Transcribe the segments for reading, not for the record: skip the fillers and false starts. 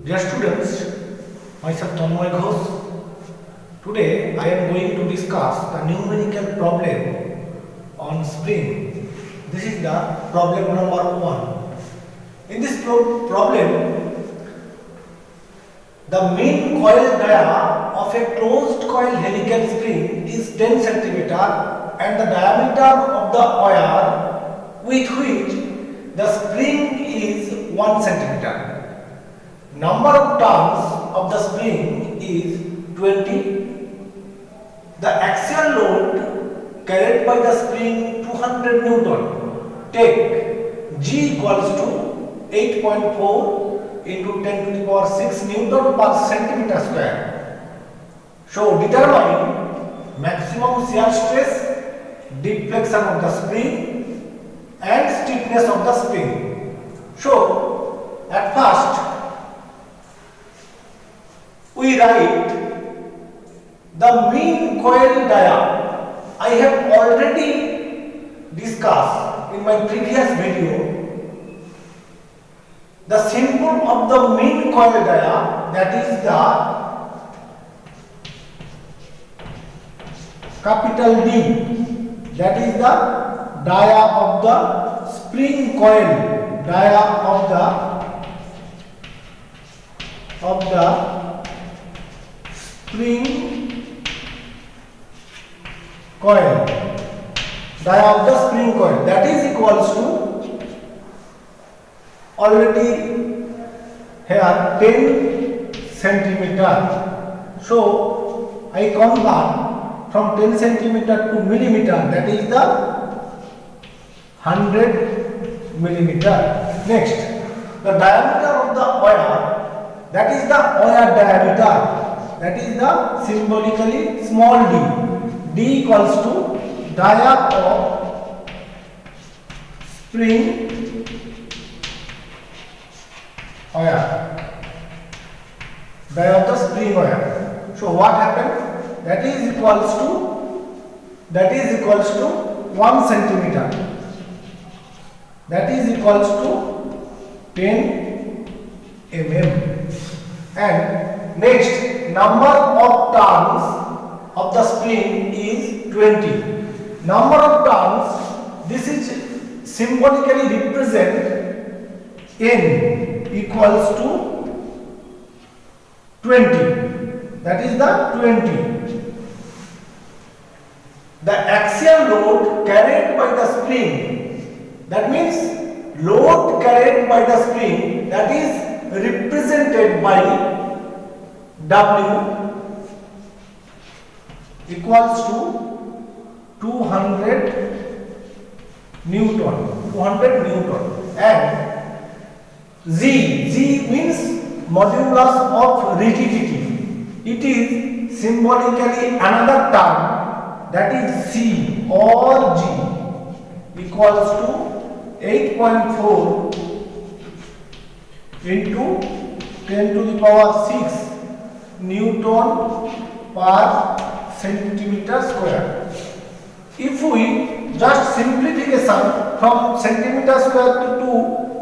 Dear students, myself Tanmoy Ghosh. Today I am going to discuss the numerical problem on spring. This is the problem number 1. In this problem, the main coil dia of a closed coil helical spring is 10 cm and the diameter of the wire with which the spring is 1 cm. Number of turns of the spring is 20. The axial load carried by the spring 200 Newton. Take G equals to 8.4 into 10 to the power 6 Newton per centimeter square. So determine maximum shear stress, deflection of the spring and stiffness of the spring. So at first we write the mean coil dia. I have already discussed in my previous video the symbol of the mean coil dia, that is the capital D, that is the dia of the spring coil, dia of the spring coil, dia of the spring coil, that is equals to already here 10 centimeter. So I convert from 10 centimeter to millimeter, that is the 100 millimeter. Next, the diameter of the wire, that is the wire diameter, that is the symbolically small d. D equals to dia of spring wire, dia of the spring wire. So what happened? That is equals to 1 centimeter. That is equals to 10 mm. And next, number of turns of the spring is 20. Number of turns, this is symbolically represent N equals to 20. That is the 20. The axial load carried by the spring, that means load carried by the spring, that is represented by W equals to 200 Newton, and G means modulus of rigidity. It is symbolically another term, that is C or G equals to 8.4 into 10 to the power 6 Newton per centimeter square. If we just simplification from centimeter square to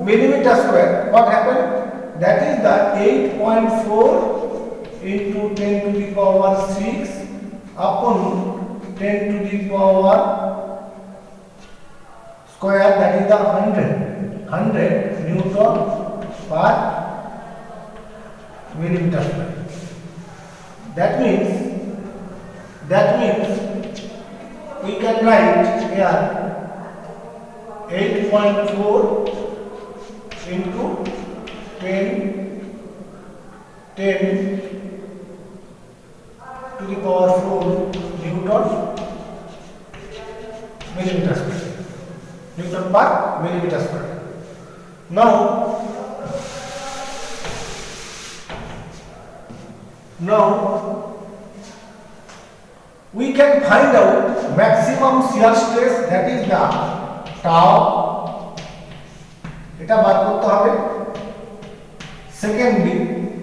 millimeter square, what happened? That is the 8.4 into 10 to the power 6 upon 10 to the power square, that is the 100 Newton per millimeter square. That means we can write here 8.4 into 10 to the power 4 Newton millimeter square, Newton per millimeter square. Now we can find out maximum shear stress, that is the tau. এটা বার করতে হবে। Secondly,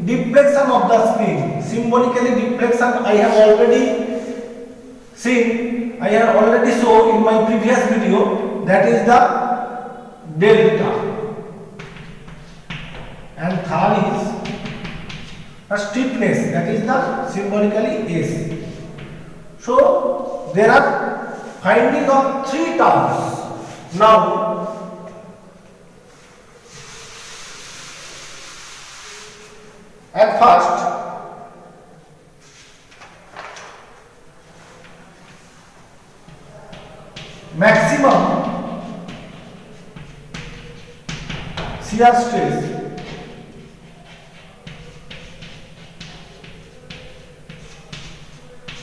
deflection of the spring. Symbolically deflection I have already seen, I have already shown in my previous video, that is the delta. And third is stiffness, that is the symbolically S. So there are finding of three terms. Now at first maximum shear stress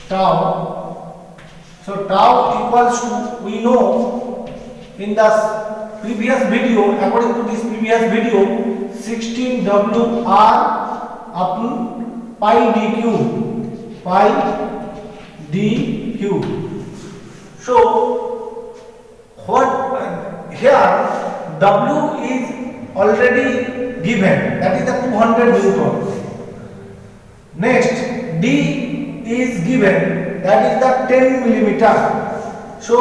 tau. So tau equals to, we know in the previous video, according to this previous video, 16 WR upon pi dq, pi dq. So what here W is already given, that is the 200 Newton. Next D is given, that is the 10 millimeter. So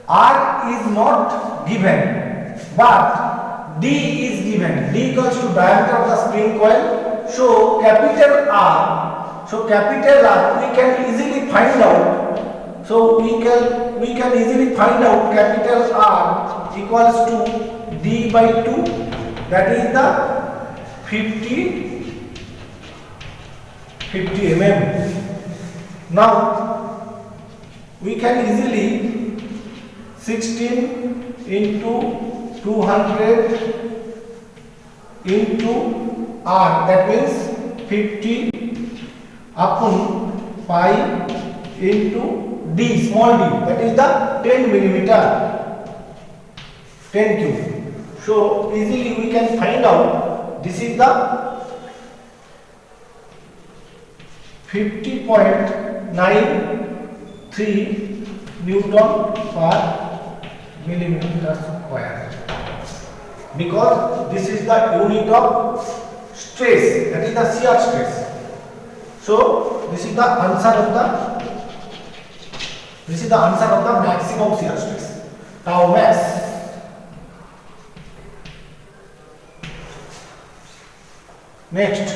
R is not given, but D is given. D equals to diameter of the spring coil. So capital R, we can easily find out. So we can easily find out capital R equals to D by 2, that is the 50 mm. Now we can easily 16 into 200 into R, that means 50 upon pi into D, small d, that is the 10 millimeter, 10 cube. So easily we can find out this is the 50.93 Newton per millimeter square, because this is the unit of stress, that is the shear stress. So this is the answer of the maximum shear stress, tau max. Next,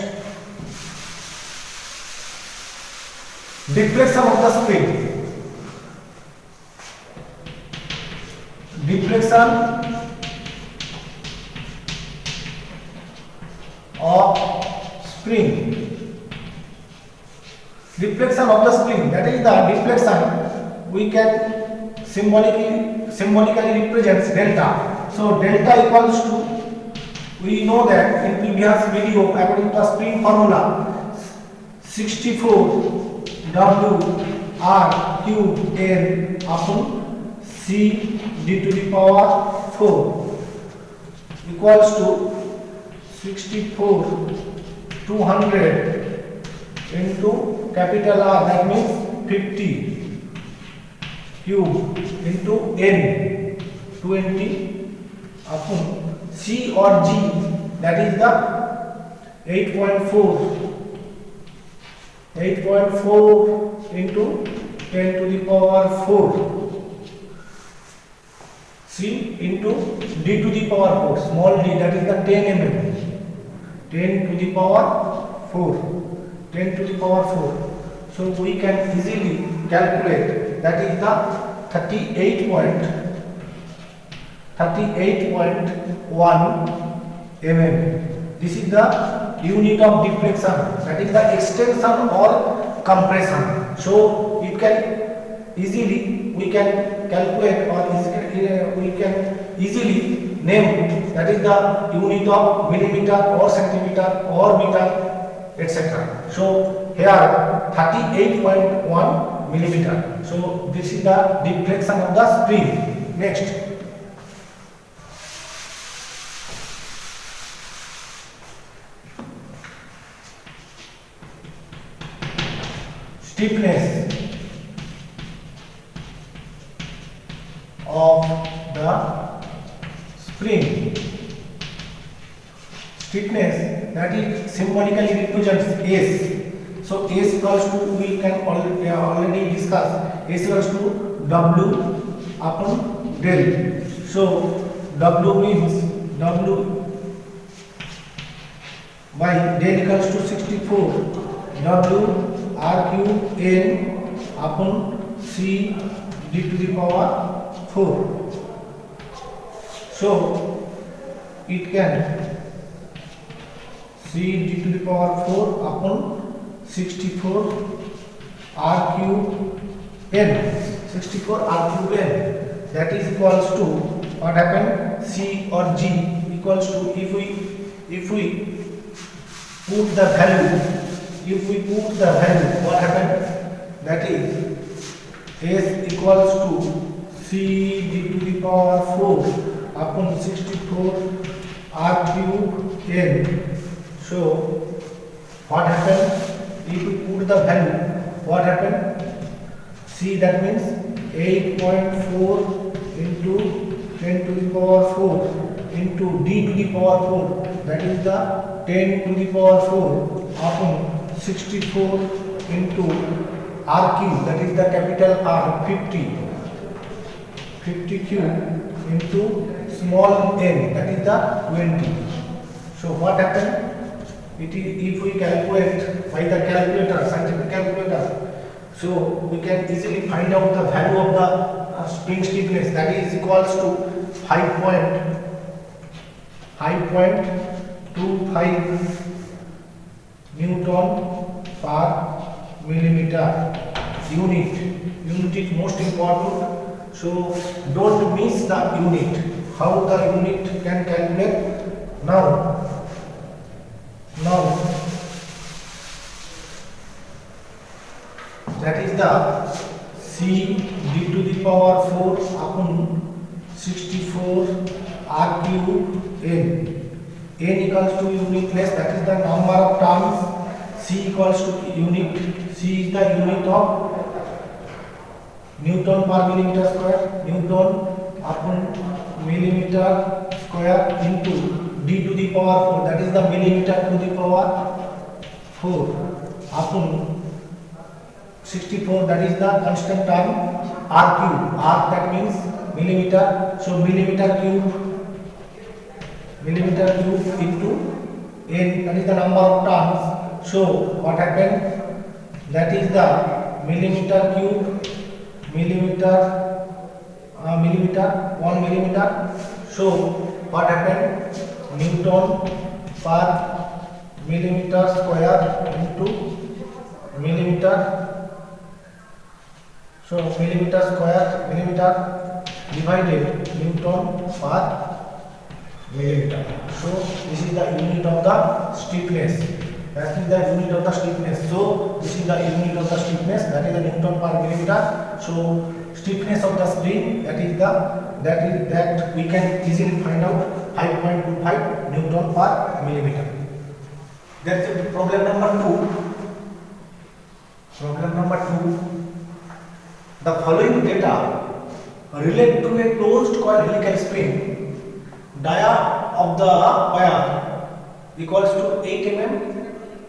deflection of the spring. Deflection of spring. Deflection of the spring, that is the deflection we can symbolically represents delta. So delta equals to, we know that in previous video, according to the spring formula, 64 W R cube N upon C D to the power 4 equals to 64 200 into capital R, that means 50 cube into N 20 upon C or G, that is the 8.4 into 10 to the power 4 C into D to the power 4, small d, that is the 10 mm, 10 to the power 4, 10 to the power 4. So we can easily calculate, that is the 38.1 mm. This is the unit of deflection, that is the extension or compression. So it can easily, we can calculate or we can easily name, that is the unit of millimeter or centimeter or meter, etc. So here 38.1 millimeter. So this is the deflection of the spring. Next, stiffness of the spring. Stiffness, that is symbolically represents S. So S equals to, we can already discuss, S equals to W upon del. So W means W by del equals to 64 W R cube N upon C d to the power 4. So it can C d to the power 4 upon 64 R cube N, 64 R cube N, that is equals to what happened, C or G equals to, if we put the value, what happened, that is S equals to C d to the power 4 upon 64 R cube N. So what happened, if we put the value, what happened, C, that means 8.4 into 10 to the power 4 into d to the power 4, that is the 10 to the power 4 upon 64 into R cube, that is the capital R, 50 cube into small n, that is the 20. So what happened, it is, if we calculate by the calculator, scientific calculator, so we can easily find out the value of the spring stiffness, that is equals to 5.25 Newton per millimeter. Unit is most important, so don't miss the unit. How the unit can calculate? Now that is the C d to the power 4 upon 64 R cube N. N equals to uniqueness, that is the number of terms. C equals to unit. C is the unit of Newton per millimeter square. Newton upon millimeter square into d to the power 4, that is the millimeter to the power 4 upon 64, that is the constant term, R cube. R, that means millimeter, so millimeter cube into N, that is the number of terms. So what happened, that is the millimeter cube, 1 millimeter. So what happened, Newton per millimeter square into millimeter. So millimeter divided Newton per millimeter. So this is the unit of the stiffness. That is the unit of the stiffness. So this is the unit of the stiffness, that is the Newton per millimeter. So stiffness of the spring, that we can easily find out 5.25 Newton per millimeter. That's problem number 2. Problem number 2. The following data relate to a closed coil helical spring. Dia of the wire equals to 8 mm.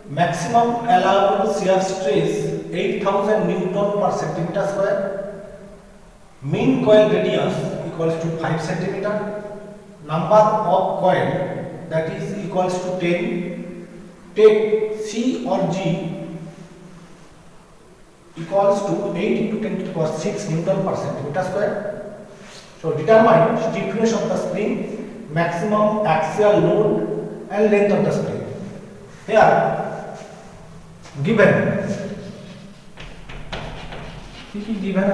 Maximum allowable shear stress 8000 Newton per centimeter square. Mean coil radius equals to 5 centimeter. Number of coil, that is equals to 10. Take C or G equals to 8 into 10 to the power 6 Newton per centimeter square. So determine stiffness of the spring, maximum axial load and length of the spring. Here given given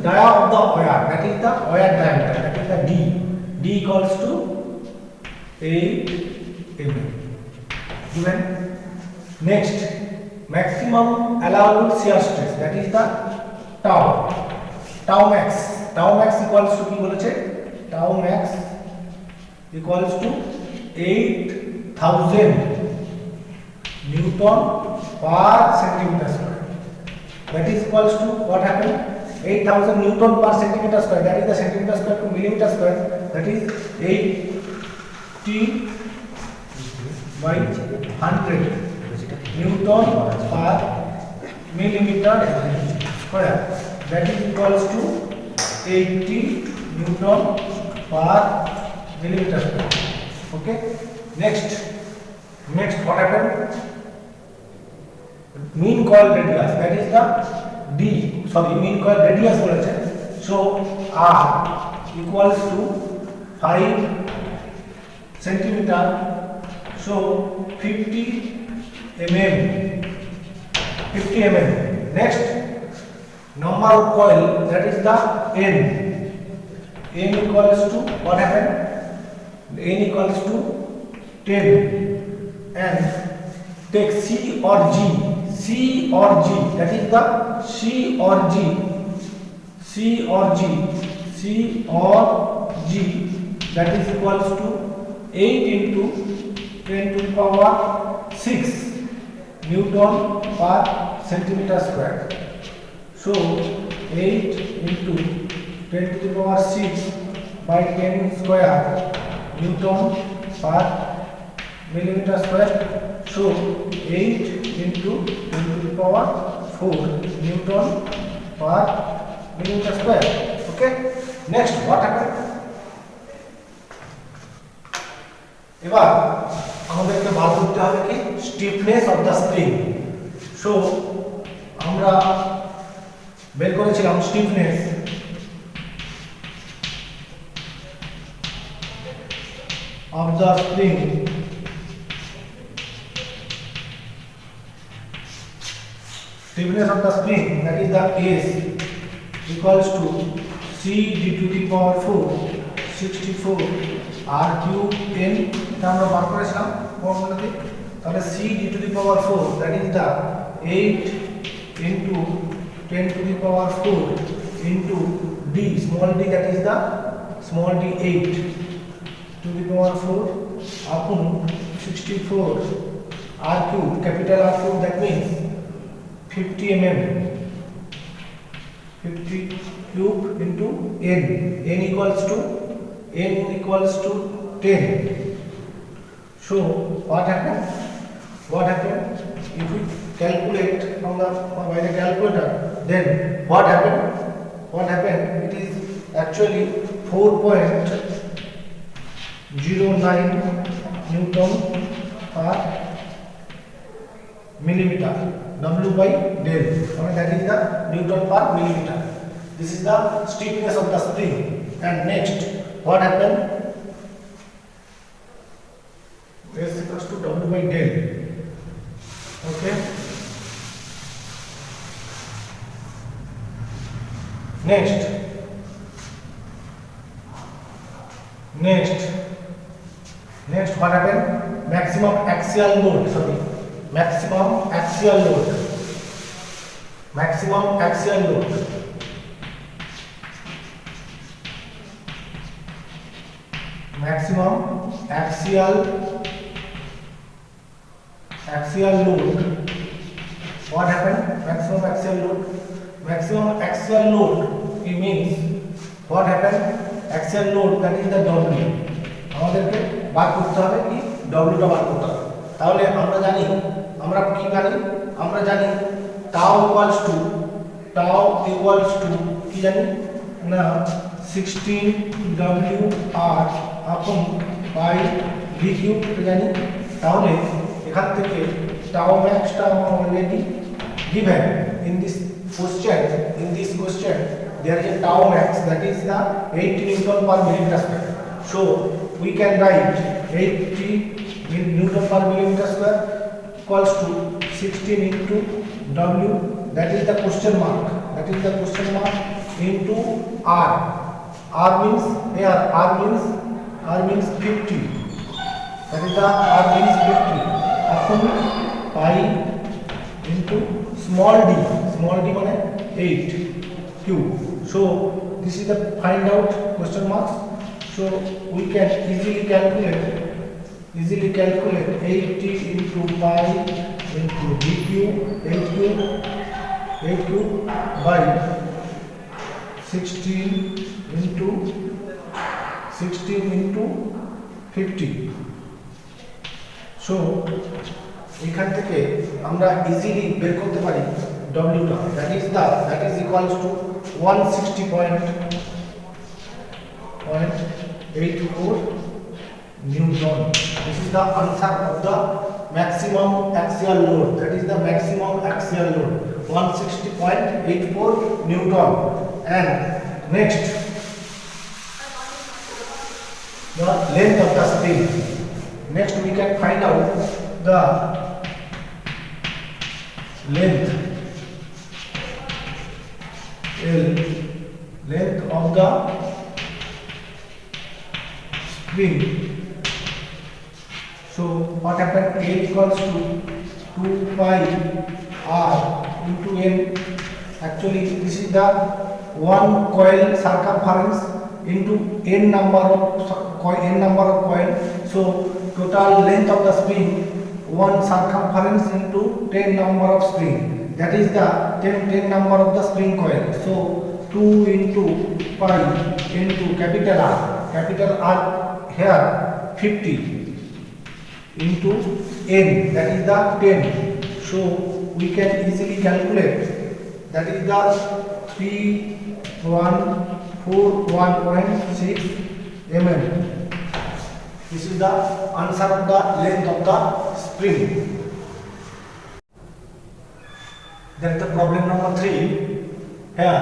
dia of the wire, that is the wire diameter, that is the D equals to 8 mm. Given. Next, maximum allowable shear stress, that is the tau max equals to ki boleche, tau max equals to 8000 Newton per centimeter square. That is equals to what happened, 8000 Newton per centimeter square, that is the centimeter square to millimeter square, that is 80 by 100 Newton per millimeter square, that is equals to 80 Newton per millimeter square. Okay. Next, Next, what happened? Mean coil radius, that is the mean coil radius বলেছে. So R equals to 5 centimeter. So 50 mm. Next, number of coil, that is the N. N equals to what happened? N equals to 10. And take C or G, that is the C or G, that is equals to 8 into 10 to the power 6 Newton per centimeter square. So 8 into 10 to the power 6 by 10 square Newton per millimeter square. So 8 into 10 to the power 4 Newton per millimeter square. Okay. Next, what happened? এবার আমাদেরকে বার করতে হবে কি stiffness of the spring. So আমরা বের করেছিলাম stiffness of the spring that is the S equals to C d to the power 4 64 R cube N. এটা আমরা বার করেছিলাম ফর্মুলাতে. তাহলে C d to the power 4, that is the 8 into 10 to the power 4 into D, small d, that is the small d 8 to the power 4 upon 64 R cube, capital R cube, that means 50 mm, 50 cube into N. N equals to 10. So what happened? If we calculate by the calculator, then what happened? It is actually 4.09 Newton per millimeter. W by del, that is the Newton per millimeter. This is the stiffness of the spring. And next, what happened? S equals to W by del. Okay. Next, what happened? Maximum axial load. Maximum axial load. Maximum axial load what happened? Maximum axial load, it means what happened? Axial load, that is the W. আমাদেরকে বার করতে হবে কি W টা বার করতে হবে. তাহলে আমরা জানি tau equals to কি জানি না 16 WR upon by V cube জানি. তাহলে এখান থেকে tau max টা already given in this question. There is a tau max, that is the 80 Newton per millimeter square. So we can write 80 Newton per millimeter square equals to 16 into W, that is the question mark, into R. R means 50, that is the R means 50 upon pi into small d মানে 8 cube. So this is the find out question mark. So we can easily calculate 80 into pi into d cube, 8 cube by 16 into 50. So এখান থেকে আমরা easily বের করতে পারি W টা, that is equals to 160.84 Newton. This is the answer of the maximum axial load, that is the maximum axial load 160.84 Newton. And next, the length of the spring. Next we can find out the length of the spring. So what happened? L equals to 2 pi r into n. Actually this is the one coil circumference into n number of coil. So total length of the spring, one circumference into 10 number of spring, that is the 10 number of the spring coil. So 2 into pi into capital R here 50 into n, that is the 10. So we can easily calculate, that is the 3141.6 mm. This is the answer of the length of the spring. Then the problem number 3. Here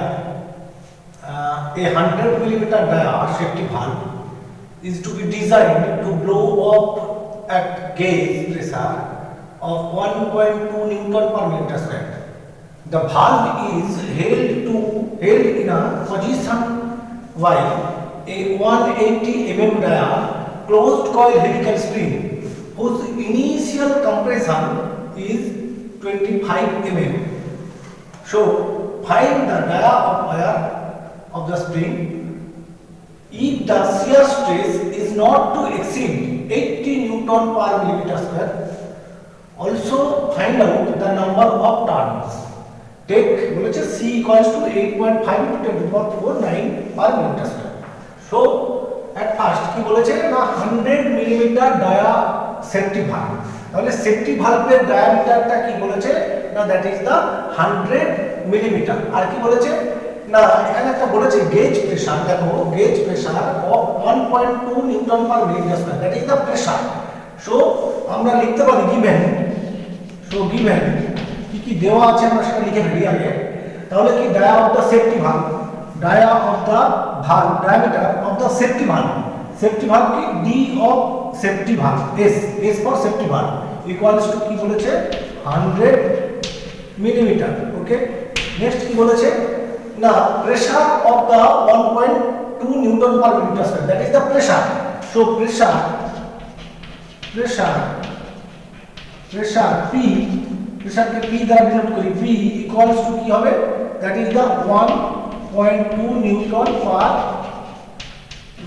a 100 millimeter dia safety valve is to be designed to blow up at gauge pressure of 1.2 Newton per meter square. The valve is held in a position while a 180 mm dia closed coil helical spring whose initial compression is 25 mm. So find the dia of wire of the spring if the shear stress is not to exceed 80 Newton per millimeter square. Also find out the number of turns. Take C equals to 8.5 to 10 to the power 9 per millimeter square. So at first কি বলেছে না 100 millimetre dia safety valve, তাহলে safety ভালভের ডায়ামিটারটা কি বলেছে না that is the 100 millimetre. আর কি বলেছে না এখানে একটা বলেছে গেজ প্রেসার, দেখো gauge pressure of 1.2 newton per millimetre square, that is the pressure. So আমরা লিখতে পারি গিভেন, সো গিভেন কি কি দেওয়া আছে আমরা সেটা লিখে ফেলি আগে। তাহলে কি dia of the safety valve, dia of the valve, diameter of the safety valve ki d of safety valve, s for safety valve equals to কি বলেছে 100 মিলিমিটার। ওকে, নেক্সট কি বলেছে না pressure of the 1.2 Newton per millimeter square, that is the pressure. So pressure P, pressure K P দ্বারা denote করি, P equals to কি হবে, that is the 1.2 Newton per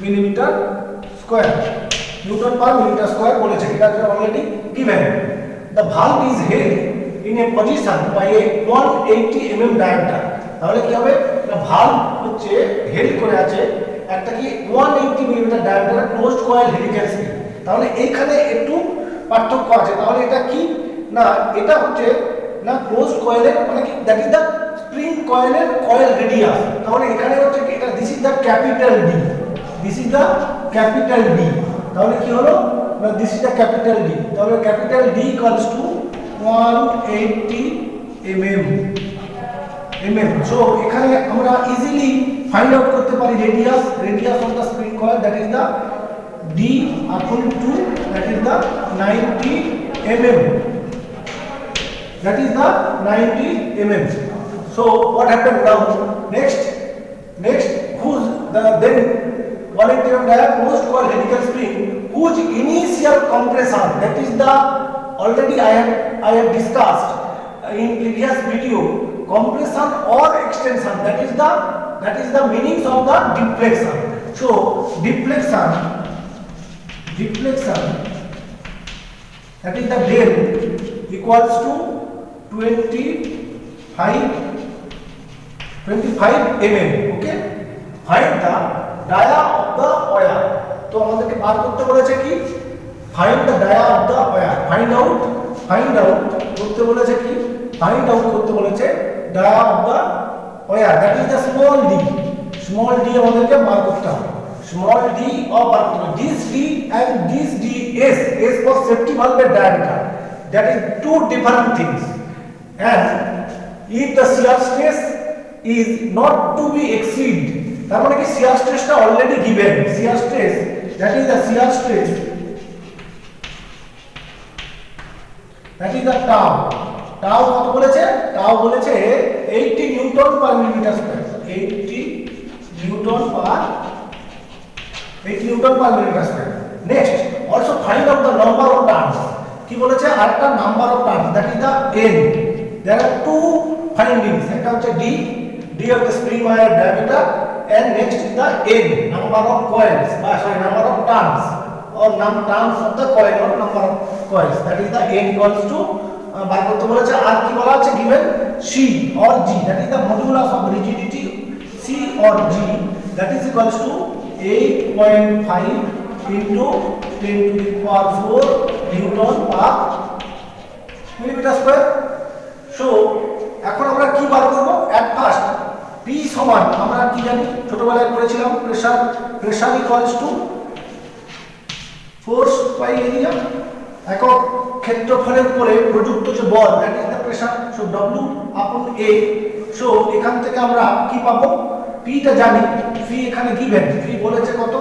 millimeter square, Newton per millimeter square বলেছে, এটা already given. The valve is held in a position by a 180 mm diameter. তাহলে কি হবে না valve হচ্ছে হেল্ড করে আছে একটা কি 180 mm diameter closed coil helical spring। তাহলে এইখানে একটু পার্থক্য আছে, তাহলে এটা কি না এটা হচ্ছে না ক্লোজড কয়েলের মানে কি দ্যাট ইজ দা স্প্রিং কয়েলের কয়েল রেডিয়াস। তাহলে এখানে হচ্ছে কি এটা this is the capital D, this is the capital D. তাহলে কি হলো না this is the capital D, তাহলে capital D equals to 180 mm। So এখানে আমরা ইজিলি ফাইন্ড আউট করতে পারি radius of the spring coil, that is the D upon two that is the 90 mm, that is the 90 mm. So what happened now? Next whose then 180 mm dia closed coil helical spring whose initial compression, that is the already I have discussed in previous video, compression or extension, that is the meanings of the deflection. So deflection that is the del equals to 25 mm. Okay, find the dia of the wire. তো আমাদেরকে বার করতে বলেছে কি find the dia of the wire, find out করতে বলেছে কি find out করতে বলেছে dia of the wire, that is the small d আমাদেরকে বার করতে হবে, small d of this d and this d, s for safety valve এর diameter, that is two different things. And if the shear stress is not to be exceed, তার মানে কি shear stress টা already given, shear stress, that is the shear stress, that is the tau কত বলেছে, tau বলেছে 80 newton per millimetre square, 80 newton per millimetre square. Next also find out the number of turns, কি বলেছে আরেকটা number of turns, that is the n। There are two findings, একটা হচ্ছে d of the spring wire diameter, and next is the n, number of coils, number of turns or turns of the coil or number of coils, that is the n equals to বার করতে বলেছে। আর কি বলা আছে given c or g, that is the modulus of rigidity c or g, that is equals to 8.5 into 10 to the power 4 newton per millimeter square। So এখন আমরা কি বার করব, at first p সমান আমরা কি জানি, ছোটবেলায় পড়েছিলাম pressure equals to force by area, একক ক্ষেত্রফলের উপরে প্রযুক্ত যে বল, that is the pressure. So w upon a। So এখান থেকে আমরা কি পাবো, p টা জানি, p এখানে গিভেন, p বলেছে কত,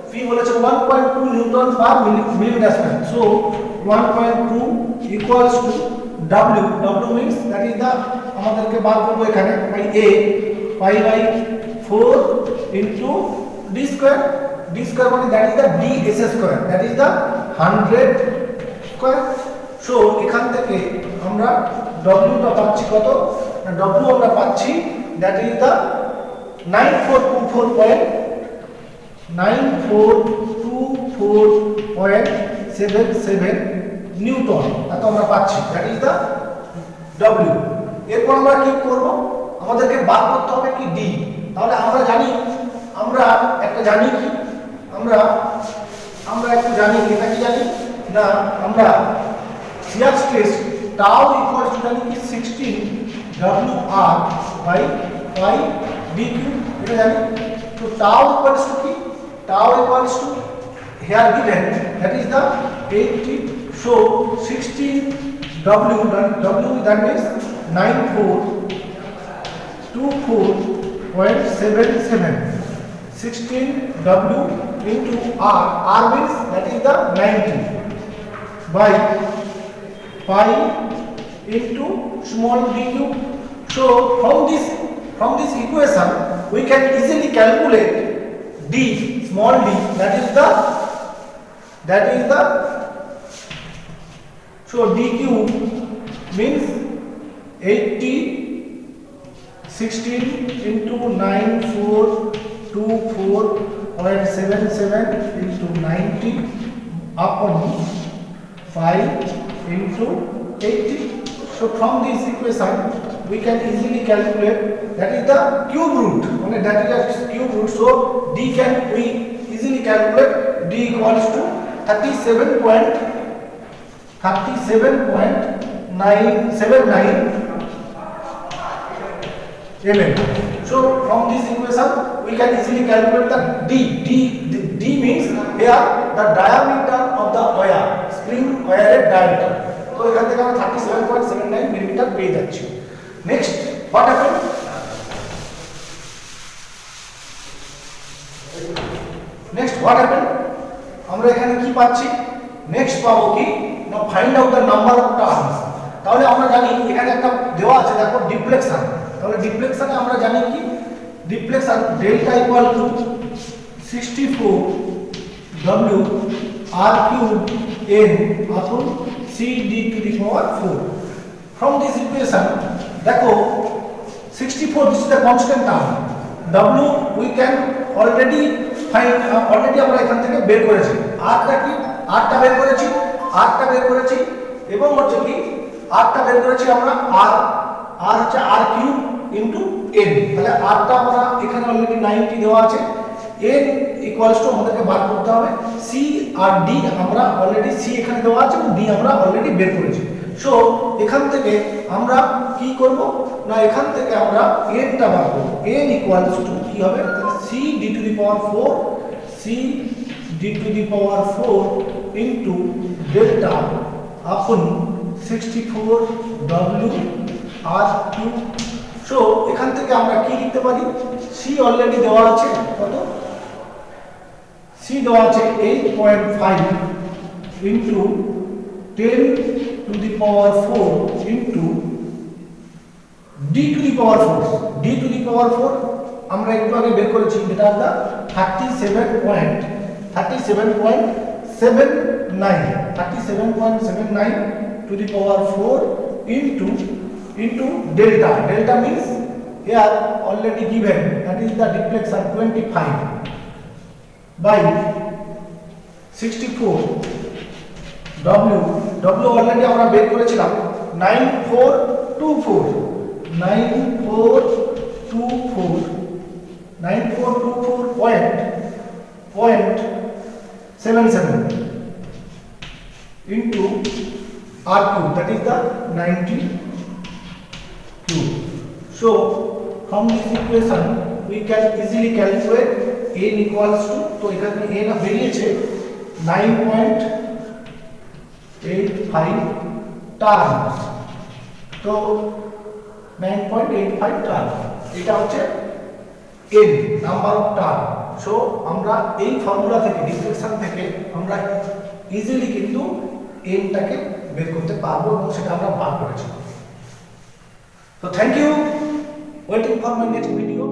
p বলেছে 1.2 newton per millimetre square. So 1.2 equals to w means that is the আমাদেরকে বার করব এখানে by a, pi by 4 into d square মানে that is the ds square, that is the 100 square। So এখান থেকে আমরা w টা পাচ্ছি কত, w আমরা পাচ্ছি that is the 9424.77 নিউটন, এত আমরা পাচ্ছি, that is the w। এরপর আমরা কি করব, আমাদেরকে বার করতে হবে কি d। তাহলে আমরা জানি, আমরা একটা জানি কি, আমরা একটু জানি, এটা কি জানি না, আমরা shear stress tau equal to জানি কি 16 WR বাই pi dq, এটা জানি। তো টাউ ইকুয়ালস টু কি, tau equals to here given, that is the 80। so 16 w that means 9424.77, 16 w into r means that is the 90 by pi into small dq। so from this equation we can easily calculate d, small d, that is the so dq means 80 16 into 9424.77 into 90 upon 5 into 80। so from this equation we can easily calculate, that is the cube root, that is the cube root। so d can we easily calculate, d equals to 37.979 mm। so from this equation we can easily calculate the d means here the diameter of the wire, spring wire diameter। তো এখান থেকে আমরা 37.79 millimetre পেয়ে যাচ্ছি। Next what happen, আমরা এখানে কি পাচ্ছি, নেক্সট পাবো কি না, find out the number of turns. তাহলে আমরা জানি এখানে একটা দেওয়া আছে দেখো ডিফ্লেকশন, তাহলে ডিফ্লেকশনে আমরা জানি কি, deflection delta equal to 64 w r cube n upon c d to the power 4। from this equation দেখো 64, this is the constant term, w we can already find, already আমরা এখান থেকে বের করেছি, r টা কি, r টা বের করেছি এবং হচ্ছে কি r টা বের করেছি আমরা, r হচ্ছে r কিউব ইনটু n। তাহলে r টা আমরা এখানে অলরেডি 90 দেওয়া আছে, n ইকুয়ালস টু আমাদেরকে বার করতে হবে c আর d, আমরা অলরেডি c এখানে দেওয়া আছে এবং d আমরা অলরেডি বের করেছি। সো এখান থেকে আমরা কি করব না, এখান থেকে আমরা n টা বার করব, n ইকুয়ালস টু কি হবে, c d to the power 4 c d to the power 4 into delta upon 64 W R2। So এখান থেকে আমরা কি লিখতে পারি, সি অলরেডি দেওয়া আছে, কত সি দেওয়া আছে 8.5 into 10 to the power 4 into d to the power 4। d to the power 4 আমরা একটু আগে বের করেছি, এটা দা 37.79 to the power 4 into delta. Delta means here already given, that is the deflection 25 by 64 W already আমরা বের করেছিলাম 9424.77 into R2, that is the 92. So from this equation we can easily calculate n equals to, তো এখানে n বেরিয়েছে 9.85 terms. তো 9.85 term, এটা হচ্ছে n number of term. So আমরা এই ফর্মুলা থেকে, ডিফারেন্সিয়েশন থেকে আমরা ইজিলি কিন্তু এনটাকে বের করতে পারবো এবং সেটা আমরা বার করেছি। তো thank you, waiting for my next video.